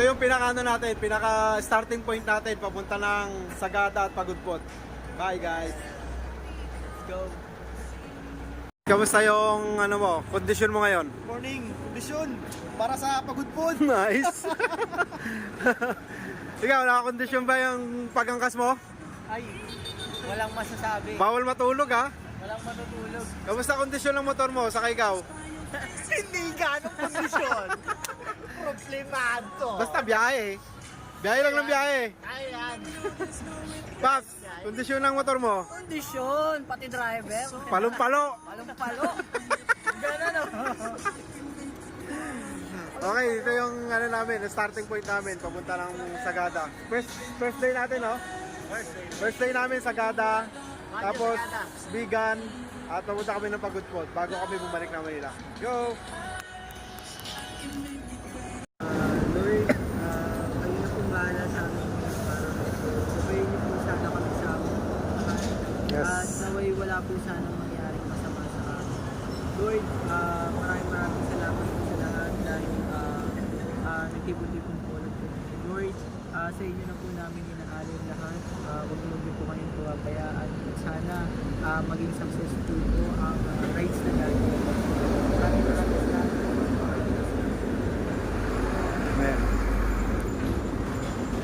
yung pinaka ano natin, pinaka starting point natin papunta ng Sagada at Pagudpot. Bye guys. Let's go. Kamusta yung ano mo, kondisyon mo ngayon? Morning, kondisyon para sa Pagudpot. Nice. Ikaw, nakakondisyon ba yung pagangkas mo? Ay, walang masasabi. Bawal matulog ha? Walang matutulog. Kamusta kondisyon ng motor mo? Saka ikaw? Hindi ganong kondisyon. Problemado. Basta biyahe. Biyahe lang ng biyahe. Kaya yan. Paps, kondisyon ng motor mo? Kondisyon, pati driver. Palong-palo. Palong-palo. Ganun o. Okay, ito yung ano namin, starting point namin, papunta ng Sagada. First day natin, no? First day namin Sagada, tapos Bigan, at papunta kami ng Pagudpot bago kami bumalik na Manila. Go! Lord, kayo na pong bahala sa amin. Sabayin niyo po sana kami sa amin. Yes. At naway wala po sana mangyaring masama sa amin. Lord, maraming salamat po sa lahat dahil nagtipon-tipon po ulit po. Lord, sa inyo na po namin inaalin lahat. Huwag niyo po kayong pabayaan. At sana maging successful po ang rides na natin. Maraming salamat. Amen.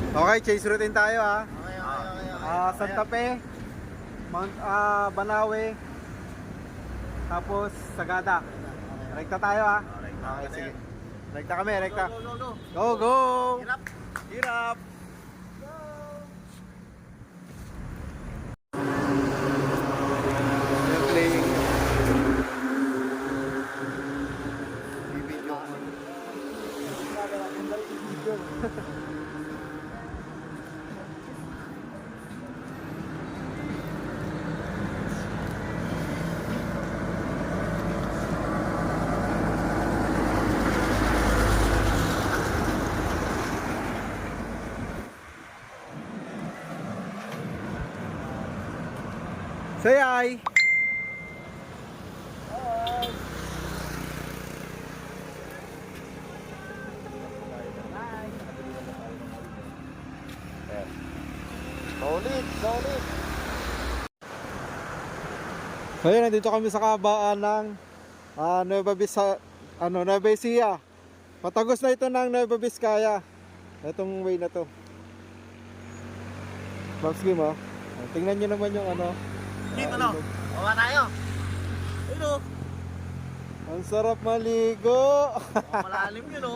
Okay, chase routine tayo ha. Okay. Santa Fe, Mount Banawe, tapos Sagada. Rekta tayo ha. Okay, sige. Rekta kami, rekta. Go, go! Hirap. Hirap! Playing. Video. Say hi! Solid! So yun, nandito kami sa kabaan ng Nueva Ecija. Patagos na ito ng Nueva Vizcaya. Itong way na to. Pops game oh. Tingnan nyo naman yung ano. Kim, ano? Bawa tayo. Ayun o. Ang sarap maligo. Malalim yun o.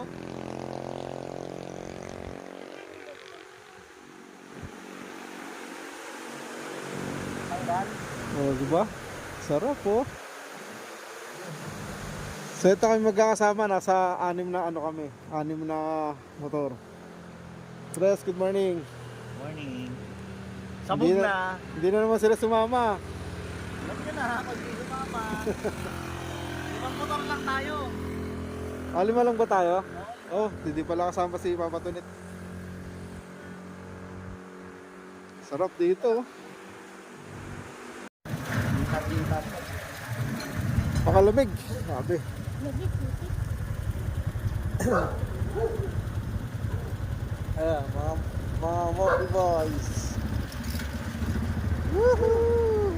Oh, diba? Sarap oh. So ito kami magkakasama, nasa 6 na ano kami, 6 na motor. Tres, good morning. Morning. Sabog na. Hindi na naman sila sumama. Alam nyo na, pag di sumama. Ibang motor lang tayo. 5 lang ba tayo? Oh, hindi pala kasama si Papa Tunit. Sarap dito. Pakalamig. Sabi. Ayan, mga Moby Boys. Woohoo!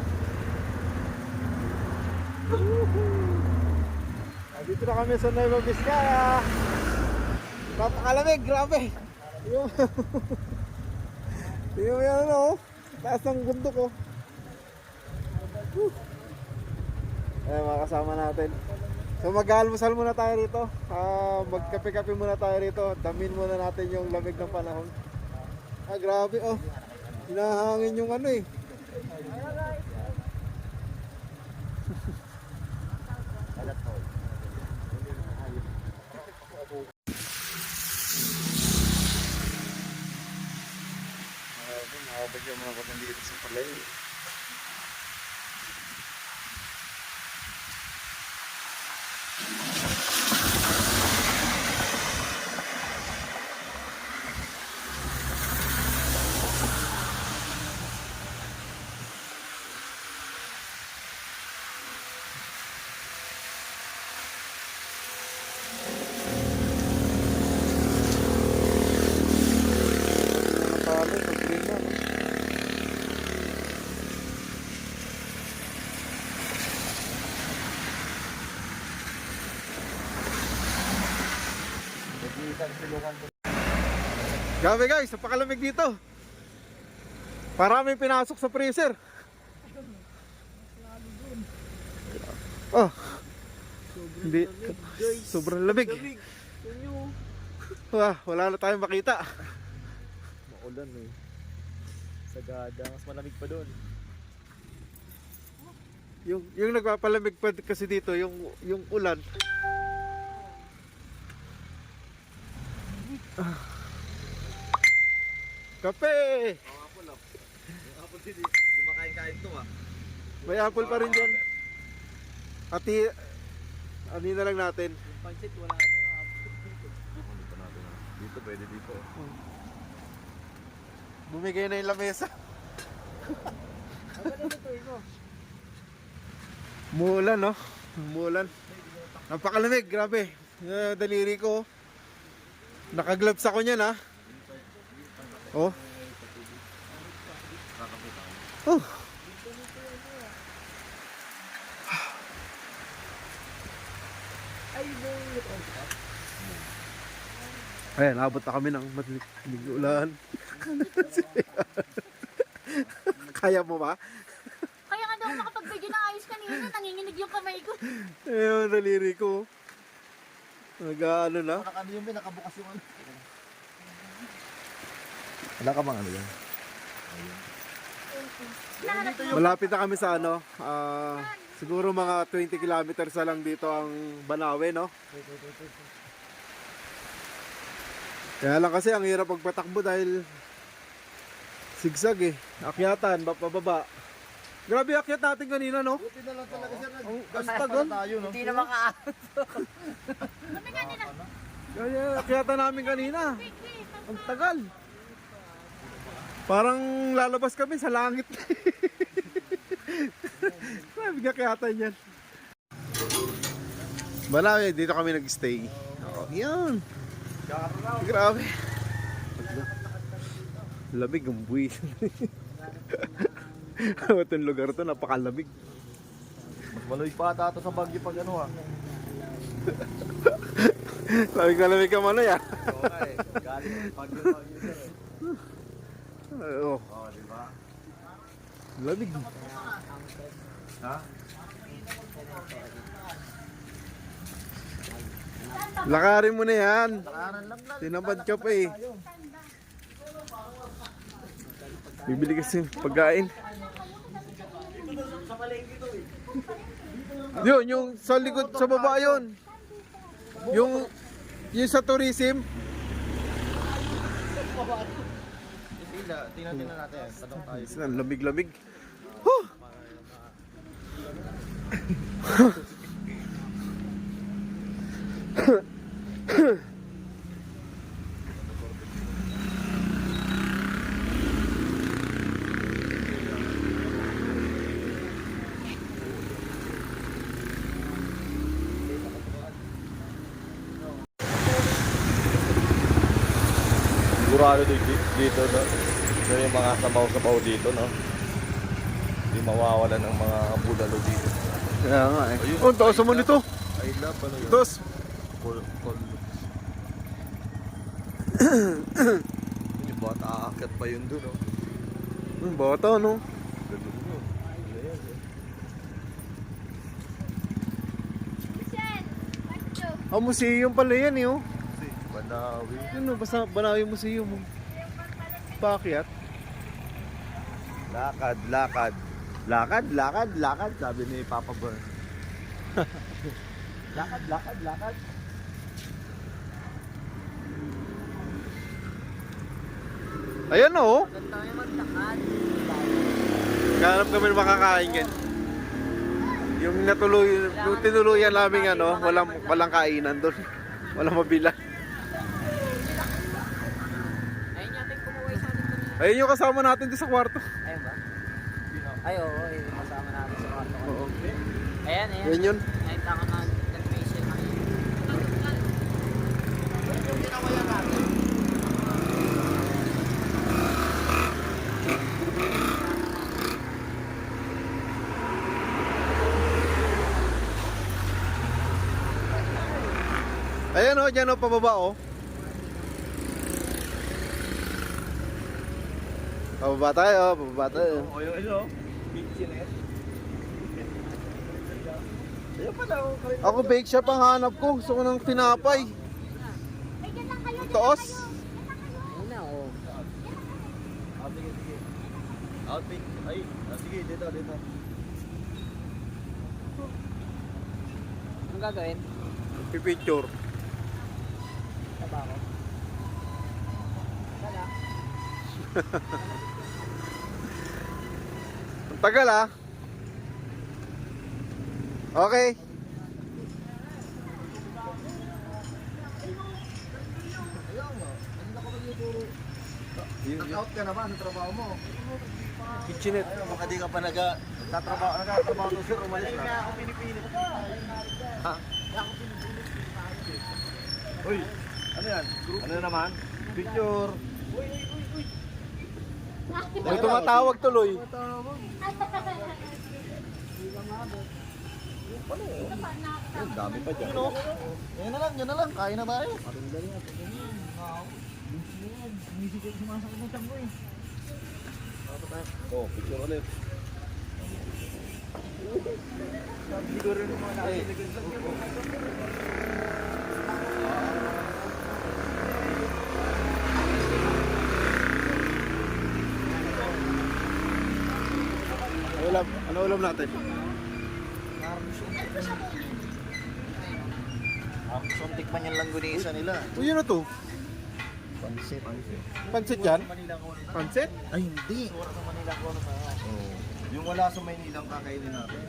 Dito na kami sa Nueva Vizcaya. Napakalamig, grabe. Tingnan mo yan ano, taas ng bundok oh. Ayan, mga kasama natin. So mag-almusal muna tayo rito. Magkape-kape muna tayo rito. Damin muna natin yung lamig ng panahon. Grabe oh. Hinahangin yung ano eh. Nakabagyan mo na ko dito sa palay. bagay, pag green na, no? Grabe guys, napakalamig dito. Parang may pinasok sa freezer. Oh. Hindi. Sobrang lamig. Wala na tayong makita. Maulan eh. Sagada, mas malamig pa doon. Yung nagpapalamig pa kasi dito, yung ulan. Kape! Yung apple hindi makain-kain to ah. May apple pa rin dyan. Ati, ano na lang natin. Yung pancit, wala na. Dito pwede dito. Bumigay na yung lamesa. Ano na ito ito? Muulan, no? Umuulan. Napakalamig, grabe. Daliri ko. Nakagloves ako niyan, ha? Oh. Oh. Ayan, abot na kami ng matinig ulan. Kaya mo ba? Kaya nga daw makapag-video ng ayos kanina, nanginginig yung kamay ko. Ayun, daliri ko. Nag-ano na? Ano yung nakabukas yung ano? Wala ka bang ano yan? Malapit na kami sa ano, siguro mga 20 kilometers na lang dito ang Banawe, no? Kaya lang kasi ang hirap pagpatakbo dahil sigsag eh. Akyatan, pababa. Grabe akyat natin kanina, no? Buti na lang talaga sir. Ang tagal. Tayo no? Hindi na makaahon. Kami nga din na. Kaya akyatan namin kanina. Ang tagal. Parang lalabas kami sa langit. Grabe nga akyatan yan. Banawe, dito kami nag-stay. Oh, yan. Grabe. Lamig ang buwis. Itong lugar to, napakalamig. Mas malamig pa ata ito sa Baguio pag ano ah. Lamig na lamig ka man yan. Oo nga eh. Galing Baguio sir eh. Oh, Oo, di ba? lamig. Ha? Lakarin mo na yan. Lakaran lang lang. Tinamad ka pa eh. Bibili kasi pagkain. Yun, yung sa likod, sa baba yun. Yung sa tourism. Tingnan natin. Tanong tayo. Ang lamig-lamig. Huh! Sigurado dito no. Pero yung mga sabaw-sabaw dito no. Hindi mawawala ng mga bulalo dito. Kaya nga eh. Oh, taos mo nito. I love ano yun? Taos. Yung bata aakyat pa yun dun no. Bata, no? Ganun yun. Ayan, eh. Michelle, let's go. Ah, museum pala yan eh, oh. Kasi Banawi. Ano, basta Banawe Museum. Oh. Paakyat. Lakad, lakad. Lakad, lakad, lakad. Sabi ni Papa Burn. Lakad, lakad, lakad. Ayan oh. Saan tayo maglakad? Hanap kami ng makakain yan. Yung yung tinuluyan namin ano, walang kainan doon. Walang mabila. Ayun yata yung kumuhay sa atin kanina. Ayun yung kasama natin doon sa kwarto. Ayun ba? Ay, oo. Yung kasama natin sa kwarto. Oo. Ayan, ayan. Yan yun. Nakita ko na nag-facial na yun. Yung ginawa natin. dyan o, pababa o. Pababa tayo, pababa tayo. O yung ano, kitchenette. Ayun pala, Ako bake shop ang hanap ko. Gusto ko ng tinapay. Ay, dyan lang kayo. Toos. Ayun na, oh. Sige, sige. Outfit. Ay, sige, dito. Anong gagawin? Pipicture. Taba ko. Wala. Ang tagal ah. Okay. Out ka naman sa trabaho mo. Kitchenette. Baka di ka pa nagtatrabaho to sir, umalis na. Kaya ako pinipilit. Ha? Uy, ano yan? Ano naman? Picture. May tumatawag tuloy. Ang dami pa dyan. Yan na lang. Kain na tayo. Oh, picture ulit. Ano ulam natin? Ang tikman yung langgunisa nila. Uy, yun na to. Pansit. Pansit yan? Pansit? Ay, hindi. Sura sa Manila ko ano pa. Oh. Yung wala sa Maynila ang kakainin natin.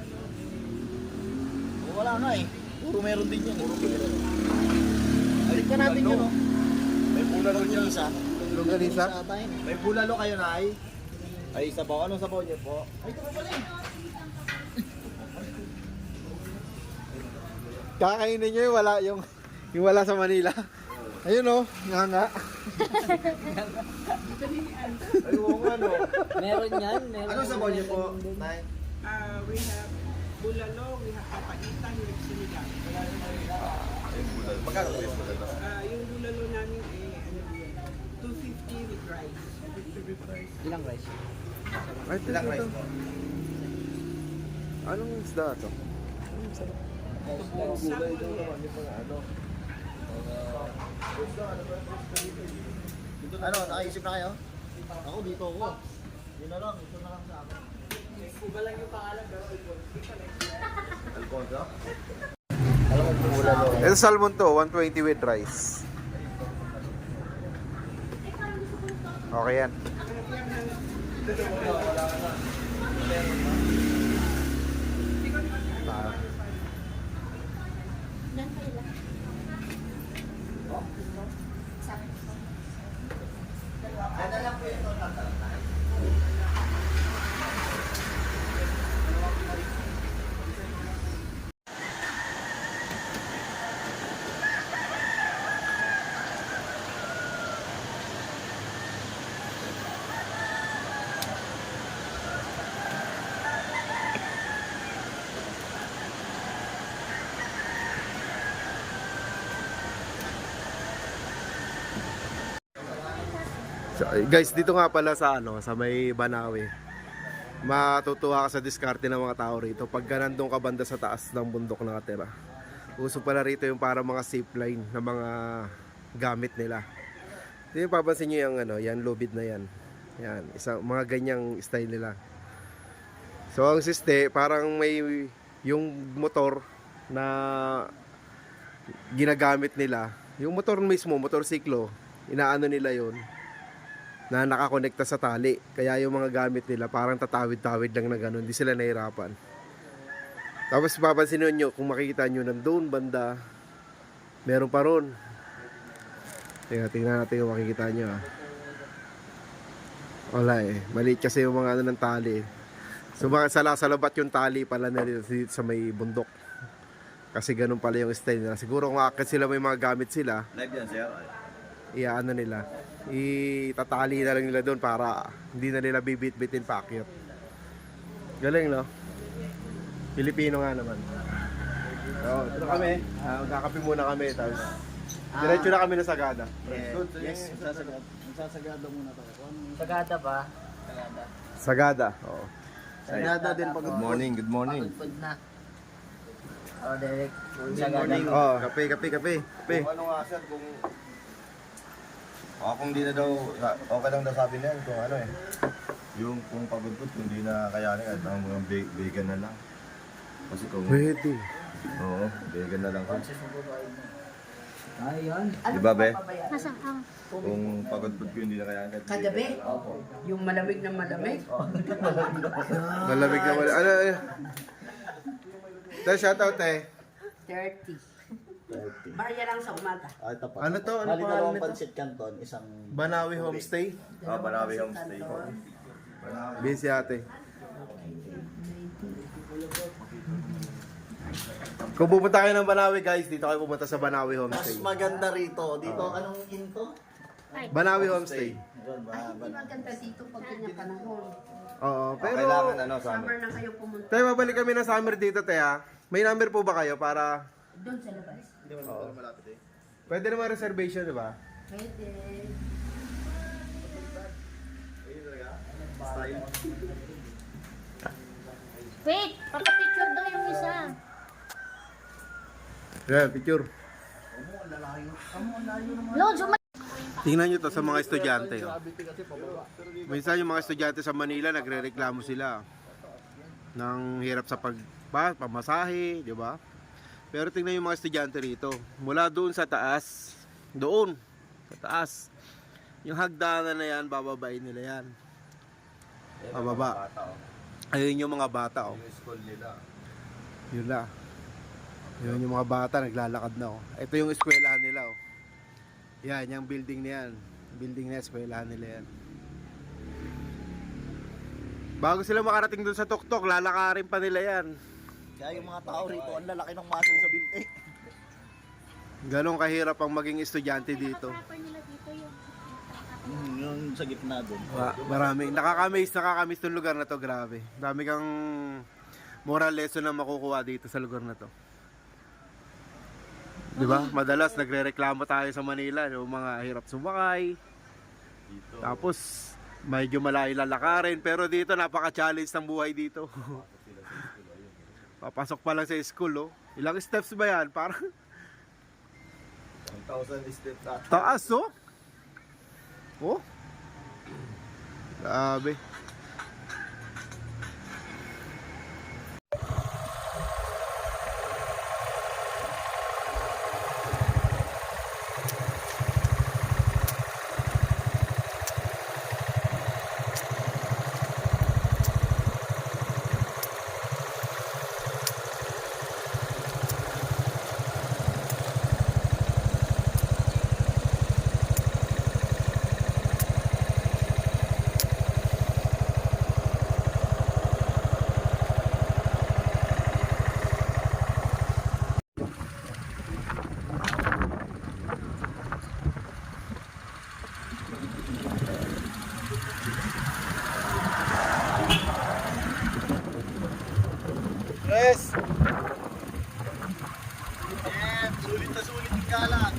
Oh, wala nga eh. Puro meron din yan. Puro meron. Balikan natin yun oh. May bulalo niya isa. Longganisa? May bulalo kayo na ay. Ay, sabaw. Anong sabaw niyo po? Ay, ito pala eh. Kakainin nyo yung wala sa Manila. Ayun o, nga. Ay, oo nga no. Meron yan. Meron. Anong sabaw niyo po? Nay? We have bulalo, we have papaitan, we have sinigang. Ay, bulalo. Magkano po yung bulalo? Yung bulalo namin ano yun, 250 with rice. 250 with rice. Ilang rice? Ay, Ilang rice po? Anong isda to? Gulay daw naman yung mga ano. Ano, nakaisip na kayo? Ako dito ako. Yun na lang, ito na lang sa akin. Iba lang yung pangalan pero Alfonso? Alam mo yung bulalo. Ito salmon to, 120 with rice. Okay yan. So, guys, dito nga pala sa sa may Banawe. Matutuwa ka sa diskarte ng mga tao rito pag nandun ka banda sa taas ng bundok nakatira. Uso pala rito yung para mga zip line na mga gamit nila. Hindi papansin niyo yung yan lubid na yan. Yan, mga ganyang style nila. So ang siste, parang may yung motor na ginagamit nila. Yung motor mismo, motorsiklo, inaano nila yon na nakakonekta sa tali. Kaya yung mga gamit nila parang tatawid-tawid lang na gano'n. Hindi sila nahirapan. Tapos papansin nyo, kung makikita nyo nandun banda, meron pa ron. Tingnan natin kung makikita nyo wala maliit kasi yung mga ng tali. So sa labat yung tali pala na dito sa may bundok. Kasi ganun pala yung style nila. Siguro kung akit sila may mga gamit sila, Live yan, sir. nila, itatali na lang nila doon para hindi na nila bibit-bitin paakyat. Galing, no? Pilipino nga naman. So, ito na kami. Magkakape muna kami. Tapos Diretso na kami na Sagada. Yes, sasagada muna tayo. Sagada ba? Sagada. Sagada, oo. Sagada din pag good morning, good morning. Pagod na. Direct. Sagada. Oo. Kape. Kung ano nga sir, kung kung di na daw, okay lang daw sabi niyan kung ano eh. Yung kung pagod kung di na kayanin, at ang mga vegan na lang. Kasi kung, Pwede. oo, vegan na lang. Ayun. Di ba be? Nasaan ang? Kung pagod ko hindi na kayanin. Kagabi? Yung malamig na malamig? Malamig na wala. Ano? Tayo, shoutout eh. 30. Barya lang sa umaga. Ay, tapat. Ano to? Ano Bali pangalan dalawang nito? pancit canton, isang Banawi Homestay. Banawi homestay. Busy ate. Kung pupunta kayo ng Banawi guys, dito kayo pupunta sa Banawi Mas Homestay. maganda rito. Dito, anong into? Banawi Homestay. Hindi maganda dito pag ganyan panahon. Oo, pero... Kailangan ano, summer. Summer na kayo pumunta. Tayo, babalik kami ng summer dito, Teha. May number po ba kayo para... Doon sa labas. Pwede naman reservation, di ba? Pwede. Wait, papapicture daw yung isa. Yeah, picture. Lord, Tingnan nyo to sa mga estudyante. Oh. Minsan yung mga estudyante sa Manila, nagre-reklamo sila ng hirap sa pamasahe, di ba? Pero tingnan yung mga estudyante rito. Mula doon sa taas, yung hagdanan na yan, bababain nila yan. Pababa. Ayun yung mga bata, oh. Yung school nila. Yun na. Yun yung mga bata, naglalakad na, oh. Ito yung eskwelahan nila, oh. Yan, yung building na yan. Building na eskwelahan nila yan. Bago sila makarating doon sa tuktok, lalakarin pa nila yan. Kaya yung mga tao rito, ang lalaki ng muscle sa binti. Ganong kahirap ang maging estudyante dito. proper nila dito yung... Yung sa gitna doon. Maraming nakakamiss tong lugar na to, grabe. Dami kang moral lesson na makukuha dito sa lugar na to. 'Di ba? Madalas nagrereklamo tayo sa Manila, yung mga hirap sumakay. Tapos medyo malayo lalakarin, pero dito napaka-challenge ng buhay dito. Papasok pa lang sa school, oh. Ilang steps ba 'yan? Parang 1,000 steps at taas, oh. Oh. Grabe. Yes. sulit na sulit yung gala.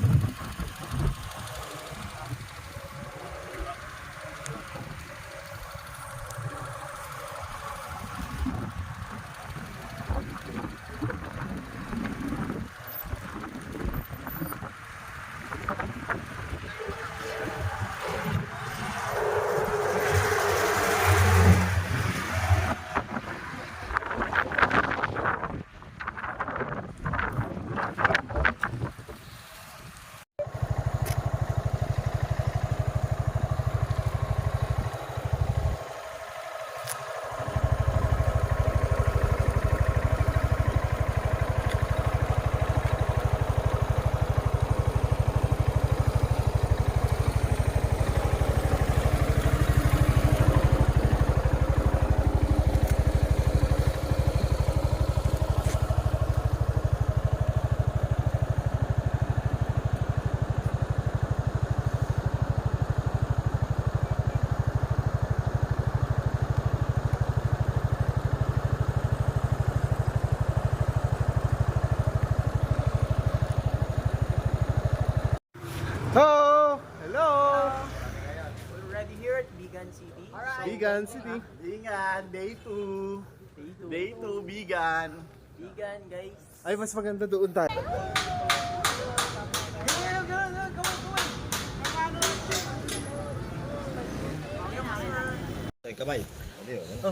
Bigan City. Bigan, day 2. Day 2, Bigan. Vegan, guys. Ay, mas maganda doon tayo. Ay, kamay.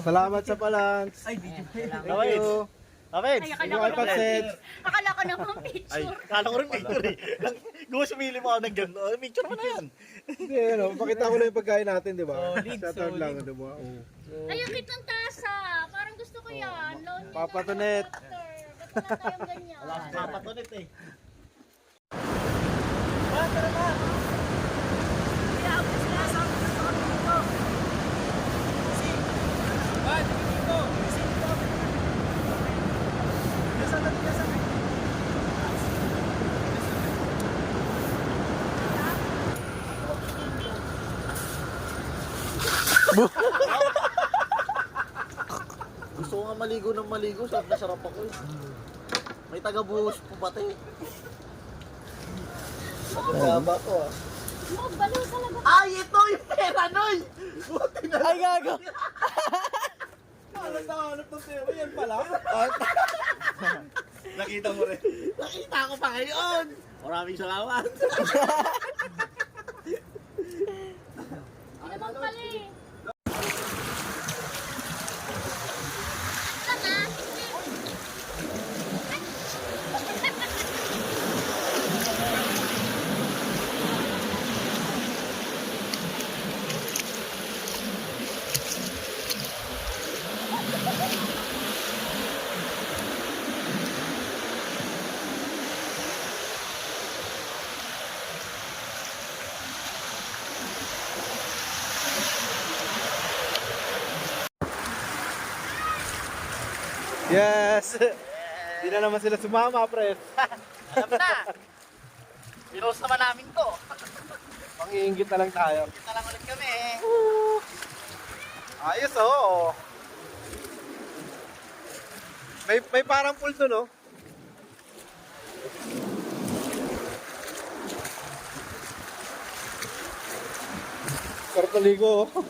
Salamat sa palans. Ay, video. Thank you. Kamay. Ay, Thank you kay Patset. Akala ko naman Ay, picture. kala ko rin picture eh. Gusto sumili mo ako ng gano'n. Oh, picture mo na yan. Hindi, ano, pakita ko lang yung pagkain natin, di ba? Oh, lead, Shoutout solid. lang, di ba? Oo. Ay, ang cute ng tasa. Parang gusto ko yan. Lonely Papa na Tonet. water. Ba't wala tayong ganyan? Papatunit eh. Gusto ko nga maligo ng maligo. Sarap na sarap ako eh. May taga-buhos po pati. Gaba ko ah. Oh, baliw talaga. Ay, ito yung pera, Noy! Buti na. Ay, gago. Hanap ng pera, yan pala. Nakita mo rin. Nakita ko pa ngayon. Maraming salamat. Hindi naman pala eh. Tama. Yes! Hindi na naman sila sumama, pre. Alam na. Pinost naman namin to. Pangiingit na lang tayo. Kita lang ulit kami. Ayos, oo. May parang pool to, no? Sarap na ligo, oh.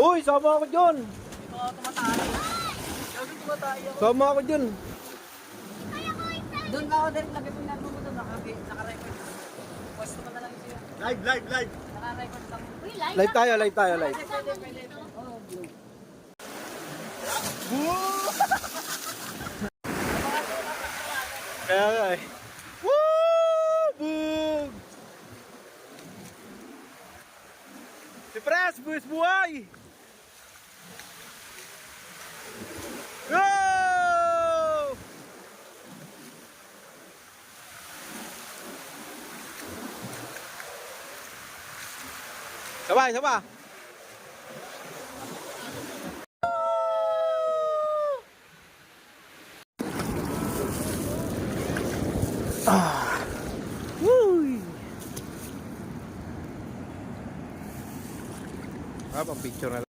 Uy, sama ako dyan! Dito ako tumatali. Gago tumatali ako. Sama ako dyan! Doon ka ako din. Lagi mo ginagawa mo doon. Naka-record. Post mo na lang siya. Live, live, live. Naka-record lang. Uy, live. Live tayo, live tayo, live. Oh, blue. Kaya nga eh. Woo! Boom! Si Pres, buwis buhay! Go! Sabay, sabay! Ah, pang picture na lang.